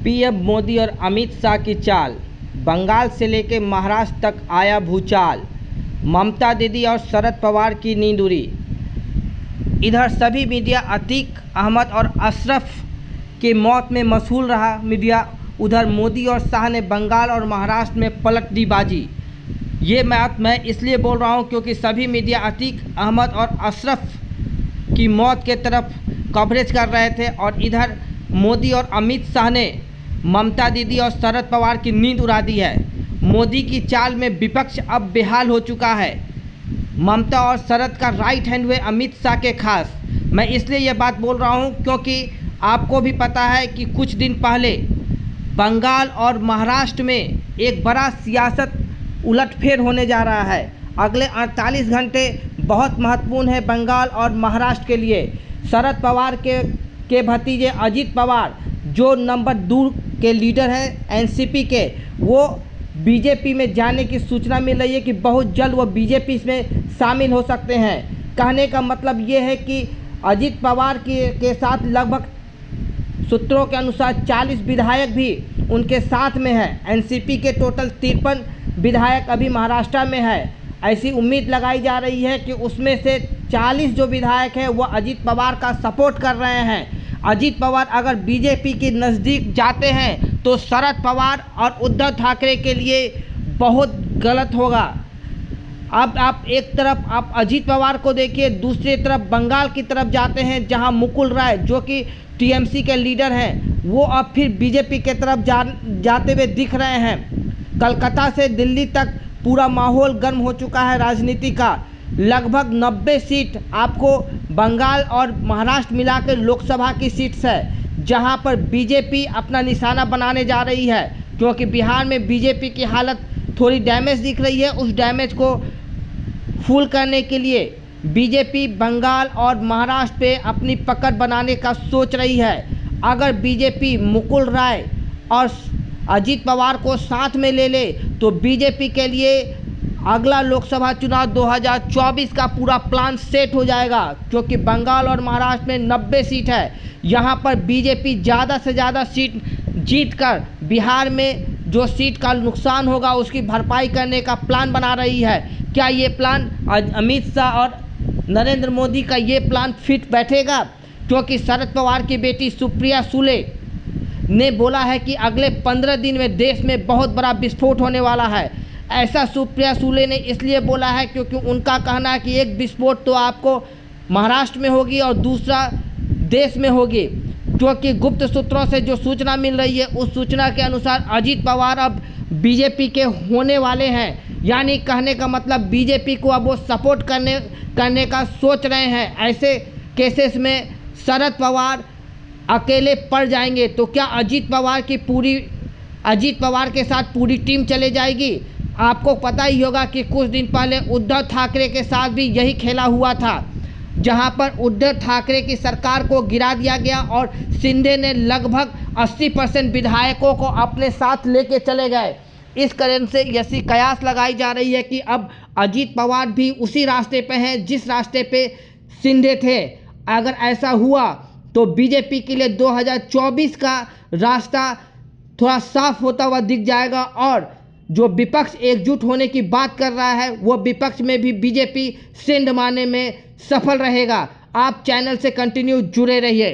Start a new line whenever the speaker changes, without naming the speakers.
PM Modi और अमित शाह की चाल, बंगाल से लेकर महाराष्ट्र तक आया भूचाल। ममता दीदी और शरद पवार की नींद उड़ी। इधर सभी मीडिया अतीक अहमद और अशरफ के मौत में मशहूर रहा मीडिया, उधर मोदी और शाह ने बंगाल और महाराष्ट्र में पलट दी बाजी। ये मैं इसलिए बोल रहा हूँ क्योंकि सभी मीडिया अतीक अहमद और अशरफ की मौत के तरफ कवरेज कर रहे थे और इधर मोदी और अमित शाह ने ममता दीदी और शरद पवार की नींद उड़ा दी है। मोदी की चाल में विपक्ष अब बेहाल हो चुका है। ममता और शरद का राइट हैंड हुए अमित शाह के खास। मैं इसलिए ये बात बोल रहा हूँ क्योंकि आपको भी पता है कि कुछ दिन पहले बंगाल और महाराष्ट्र में एक बड़ा सियासत उलटफेर होने जा रहा है। अगले 48 घंटे बहुत महत्वपूर्ण है बंगाल और महाराष्ट्र के लिए। शरद पवार के भतीजे अजित पवार जो नंबर 2 के लीडर हैं एनसीपी के, वो बीजेपी में जाने की सूचना मिल रही है कि बहुत जल्द वो बीजेपी में शामिल हो सकते हैं। कहने का मतलब ये है कि अजित पवार के साथ लगभग सूत्रों के अनुसार 40 विधायक भी उनके साथ में हैं। एनसीपी के टोटल 53 विधायक अभी महाराष्ट्र में है। ऐसी उम्मीद लगाई जा रही है कि उसमें से 40 जो विधायक हैं वो अजित पवार का सपोर्ट कर रहे हैं। अजित पवार अगर बीजेपी के नज़दीक जाते हैं तो शरद पवार और उद्धव ठाकरे के लिए बहुत गलत होगा। अब आप एक तरफ आप अजित पवार को देखिए, दूसरी तरफ बंगाल की तरफ जाते हैं जहां मुकुल राय जो कि टीएमसी के लीडर हैं, वो अब फिर बीजेपी के तरफ जाते हुए दिख रहे हैं। कलकत्ता से दिल्ली तक पूरा माहौल गर्म हो चुका है राजनीति का। लगभग 90 सीट आपको बंगाल और महाराष्ट्र मिलाकर लोकसभा की सीट्स है जहां पर बीजेपी अपना निशाना बनाने जा रही है, क्योंकि बिहार में बीजेपी की हालत थोड़ी डैमेज दिख रही है। उस डैमेज को फुल करने के लिए बीजेपी बंगाल और महाराष्ट्र पे अपनी पकड़ बनाने का सोच रही है। अगर बीजेपी मुकुल राय और अजित पवार को साथ में ले ले तो बीजेपी के लिए अगला लोकसभा चुनाव 2024 का पूरा प्लान सेट हो जाएगा, क्योंकि बंगाल और महाराष्ट्र में 90 सीट है। यहां पर बीजेपी ज़्यादा से ज़्यादा सीट जीतकर बिहार में जो सीट का नुकसान होगा उसकी भरपाई करने का प्लान बना रही है। क्या ये प्लान अमित शाह और नरेंद्र मोदी का ये प्लान फिट बैठेगा? क्योंकि शरद पवार की बेटी सुप्रिया सुले ने बोला है कि अगले 15 दिन में देश में बहुत बड़ा विस्फोट होने वाला है। ऐसा सुप्रिया सुले ने इसलिए बोला है क्योंकि उनका कहना है कि एक विस्फोट तो आपको महाराष्ट्र में होगी और दूसरा देश में होगी। क्योंकि गुप्त सूत्रों से जो सूचना मिल रही है उस सूचना के अनुसार अजित पवार अब बीजेपी के होने वाले हैं। यानी कहने का मतलब बीजेपी को अब वो सपोर्ट करने का सोच रहे हैं। ऐसे केसेस में शरद पवार अकेले पड़ जाएंगे तो क्या अजित पवार के साथ पूरी टीम चले जाएगी? आपको पता ही होगा कि कुछ दिन पहले उद्धव ठाकरे के साथ भी यही खेला हुआ था, जहां पर उद्धव ठाकरे की सरकार को गिरा दिया गया और शिंदे ने लगभग 80% विधायकों को अपने साथ लेके चले गए। इस कारण से ऐसी कयास लगाई जा रही है कि अब अजित पवार भी उसी रास्ते पे हैं जिस रास्ते पे शिंदे थे। अगर ऐसा हुआ तो बीजेपी के लिए 2024 का रास्ता थोड़ा साफ होता हुआ दिख जाएगा और जो विपक्ष एकजुट होने की बात कर रहा है वो विपक्ष में भी बीजेपी सेंध मारने में सफल रहेगा। आप चैनल से कंटिन्यू जुड़े रहिए।